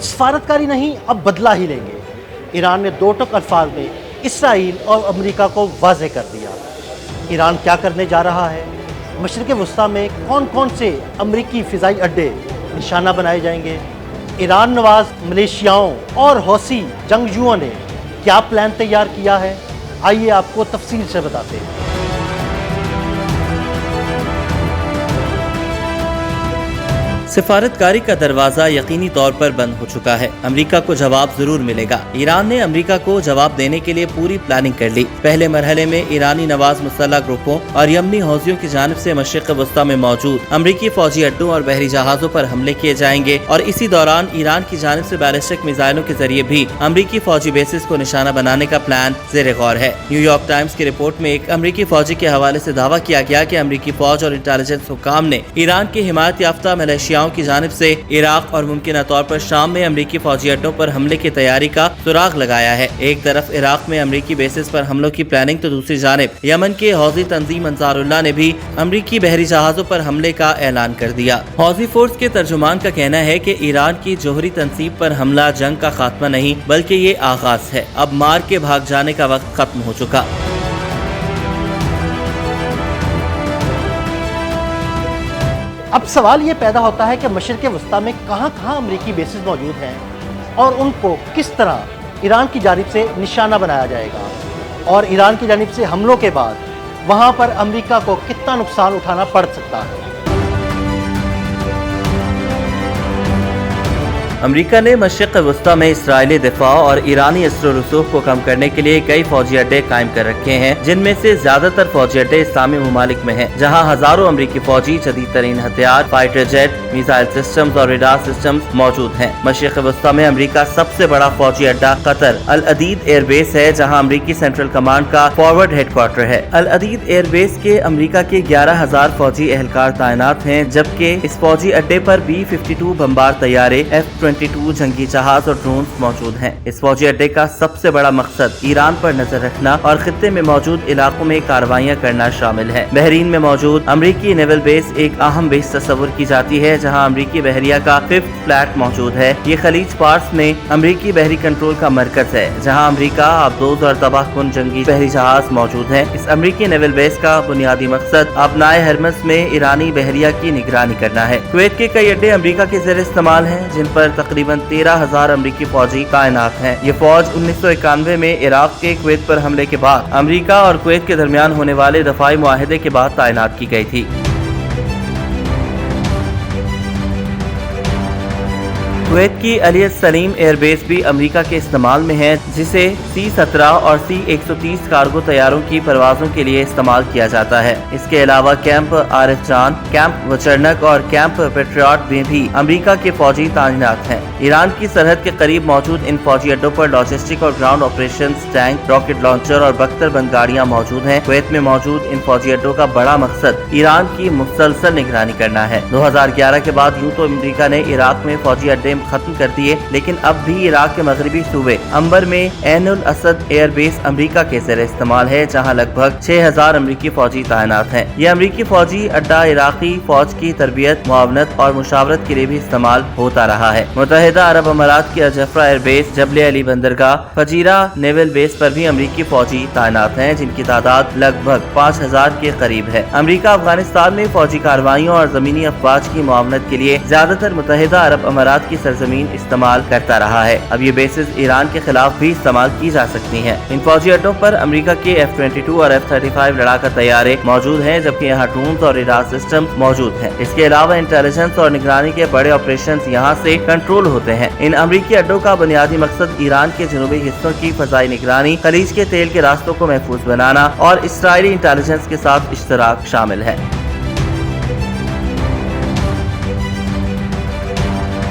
सफारतकारी नहीं, अब बदला ही लेंगे। ईरान ने दो टुक अल्फाज में इसराइल और अमेरिका को वाज़ेह कर दिया। ईरान क्या करने जा रहा है, मशरिक़ वस्ता में कौन कौन से अमरीकी फ़िज़ाई अड्डे निशाना बनाए जाएंगे, ईरान नवाज मलेशियाओं और हौसी जंगजुओं ने क्या प्लान तैयार किया है, आइए आपको तफसील से बताते हैं। सिफारतकारी का दरवाज़ा यकीनी तौर पर बंद हो चुका है। अमेरिका को जवाब जरूर मिलेगा। ईरान ने अमेरिका को जवाब देने के लिए पूरी प्लानिंग कर ली। पहले मरहले में ईरानी नवाज मुसल्लह ग्रुपों और यमनी हौसियों की जानिब से मशरिक़ वस्ता में मौजूद अमरीकी फौजी अड्डों और बहरी जहाज़ों पर हमले किए जाएंगे और इसी दौरान ईरान की जानिब से बैलिस्टिक मिसाइलों के जरिए भी अमरीकी फौजी बेसिस को निशाना बनाने का प्लान ज़ेर गौर है। न्यूयॉर्क टाइम्स की रिपोर्ट में एक अमरीकी फौजी के हवाले से दावा किया गया कि अमरीकी फौज और इंटेलिजेंस हुक्काम ने ईरान के हिमायत याफ्ता मलेशियाओं की जानिब से इराक और मुमकिन तौर पर शाम में अमरीकी फौजी अड्डों पर हमले की तैयारी का सुराग लगाया है। एक तरफ इराक में अमरीकी बेसिस पर हमलों की प्लानिंग तो दूसरी जानिब यमन के हौजी तंजीम अंसारुल्लाह ने भी अमरीकी बहरी जहाजों पर हमले का ऐलान कर दिया। हौजी फोर्स के तर्जुमान का कहना है कि ईरान की जोहरी तंसीब पर हमला जंग का खात्मा नहीं बल्कि ये आगाज है। अब मार के भाग जाने का वक्त खत्म हो चुका। अब सवाल ये पैदा होता है कि मशरिक़ वस्ता में कहाँ कहाँ अमरीकी बेसिस मौजूद हैं और उनको किस तरह ईरान की जानिब से निशाना बनाया जाएगा और ईरान की जानिब से हमलों के बाद वहाँ पर अमरीका को कितना नुकसान उठाना पड़ सकता है। अमेरिका ने मशरिक़ वस्ता में इसराइली दिफा और ईरानी असर रसूख को कम करने के लिए कई फौजी अड्डे कायम कर रखे हैं, जिनमें से ज्यादातर फौजी अड्डे इस्लामी ममालिक में हैं, जहां हजारों अमरीकी फौजी जदीद तरीन हथियार, फाइटर जेट, मिसाइल सिस्टम्स और रेडार सिस्टम्स मौजूद हैं। मशरिक़ वस्ता में अमेरिका सबसे बड़ा फौजी अड्डा कतर अल अदीद एयरबेस है, जहाँ अमरीकी सेंट्रल कमांड का फॉरवर्ड हेडक्वार्टर है। अल अदीद एयरबेस के अमरीका के 11,000 फौजी एहलकार तैनात हैं, जबकि इस फौजी अड्डे पर B-52 बम्बार तैयारे, F-22 जंगी जहाज और ड्रोन मौजूद हैं। इस फौजी अड्डे का सबसे बड़ा मकसद ईरान पर नजर रखना और खित्ते में मौजूद इलाकों में कार्रवाइयां करना शामिल है। बहरीन में मौजूद अमरीकी नेवल बेस एक अहम बेस तस्वुर की जाती है, जहां अमरीकी बहरिया का 5th फ्लैट मौजूद है। ये खलीज फार्स में अमरीकी बहरी कंट्रोल का मरकज है, जहां अमरीका, आबदोज और तबाहकुन जंगी बहरी जहाज मौजूद है। इस अमरीकी नेवल बेस का बुनियादी मकसद अपनाए हरमस में ईरानी बहरिया की निगरानी करना है। कुवैत के कई अड्डे अमरीका के ज़ेर इस्तेमाल हैं, जिन पर तकरीबन 13,000 अमरीकी फौजी तैनात हैं। ये फौज 1991 में इराक के कुवैत पर हमले के बाद अमरीका और कुवैत के दरमियान होने वाले दफाई मुआहदे के बाद तैनात की गई थी। कुवैत की अली सलीम एयरबेस भी अमेरिका के इस्तेमाल में है, जिसे C-17 और C-130 कार्गो तैयारों की परवाजों के लिए इस्तेमाल किया जाता है। इसके अलावा कैंप आरिफ जान, कैंप वचरनक और कैंप पेट्रियट में भी अमेरिका के फौजी तैनात हैं। ईरान की सरहद के करीब मौजूद इन फौजी अड्डों पर लॉजिस्टिक और ground operations, tank, rocket launcher और बख्तर बंद गाड़ियाँ मौजूद हैं। कुवैत में मौजूद इन फौजी अड्डों का बड़ा मकसद ईरान की मुसलसल निगरानी करना है। 2011 के बाद यूं तो अमेरिका ने इराक में फौजी अड्डे खत्म कर दिए, लेकिन अब भी इराक के मगरबी सूबे अंबर में ऐन उल असद एयरबेस अमेरिका के ज़ेर इस्तेमाल है, जहां लगभग 6,000 अमरीकी फौजी तैनात हैं। यह अमरीकी फौजी अड्डा इराकी फौज की तरबियत, मुआवनत और मुशावरत के लिए भी इस्तेमाल होता रहा है। मुत्तहिदा अरब अमारात की अजफ्रा एयरबेस, जबल अली बंदरगाह, फजीरा नेवल बेस पर भी अमरीकी फौजी तैनात हैं, जिनकी तादाद लगभग 5,000 के करीब है। अमरीका अफगानिस्तान में फौजी कार्रवाइयों और जमीनी अफवाज की मुआवनत के लिए ज्यादातर मुत्तहिदा अरब अमारात की सरजमीन इस्तेमाल करता रहा है। अब ये बेसिस ईरान के खिलाफ भी इस्तेमाल की जा सकती हैं। इन फौजी अड्डों पर अमेरिका के F-22 और F-35 लड़ाका तैयारे मौजूद हैं, जबकि यहाँ ड्रोन और रेडार सिस्टम मौजूद हैं। इसके अलावा इंटेलिजेंस और निगरानी के बड़े ऑपरेशन यहाँ से कंट्रोल होते हैं। इन अमरीकी अड्डों का बुनियादी मकसद ईरान के जनूबी हिस्सों की फजाई निगरानी, खलीज के तेल के रास्तों को महफूज बनाना और इसराइली इंटेलिजेंस के साथ इश्तराक शामिल है।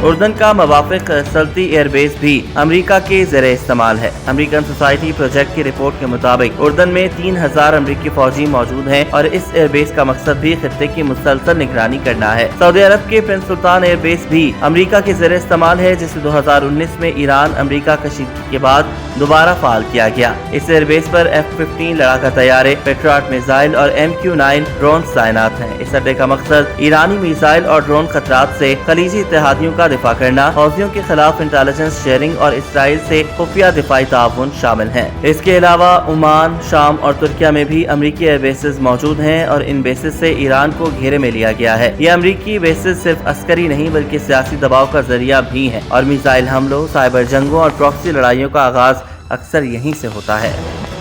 उर्दन का मवाफिक सल्ती एयरबेस भी अमेरिका के ज़ेरे इस्तेमाल है। अमेरिकन सोसाइटी प्रोजेक्ट की रिपोर्ट के मुताबिक उर्दन में 3,000 अमरीकी फौजी मौजूद हैं और इस एयरबेस का मकसद भी खित्ते की मुसलसल निगरानी करना है। सऊदी अरब के प्रिंस सुल्तान एयरबेस भी अमेरिका के ज़ेरे इस्तेमाल है, जिसे 2019 में ईरान अमेरिका कशीदगी के बाद दोबारा फाल किया गया। इस एयरबेस पर F-15 लड़ाका तैयारे, पेट्रियट मिसाइल और MQ-9 ड्रोन तैनात हैं। इस अड्डे का मकसद ईरानी मिसाइल और ड्रोन खतरात से खलीजी इत्तेहादियों का کا دفاع کرنا, حوثیوں کے خلاف انٹیلیجنس شیئرنگ اور اسرائیل سے خفیہ دفاعی تعاون شامل ہیں. اس کے علاوہ عمان, شام اور ترکیہ میں بھی امریکی ایئر بیسز موجود ہیں اور ان بیسز سے ایران کو گھیرے میں لیا گیا ہے. یہ امریکی بیسز صرف عسکری نہیں بلکہ سیاسی دباؤ کا ذریعہ بھی ہیں اور میزائل حملوں, سائبر جنگوں اور پراکسی لڑائیوں کا آغاز اکثر یہیں سے ہوتا ہے.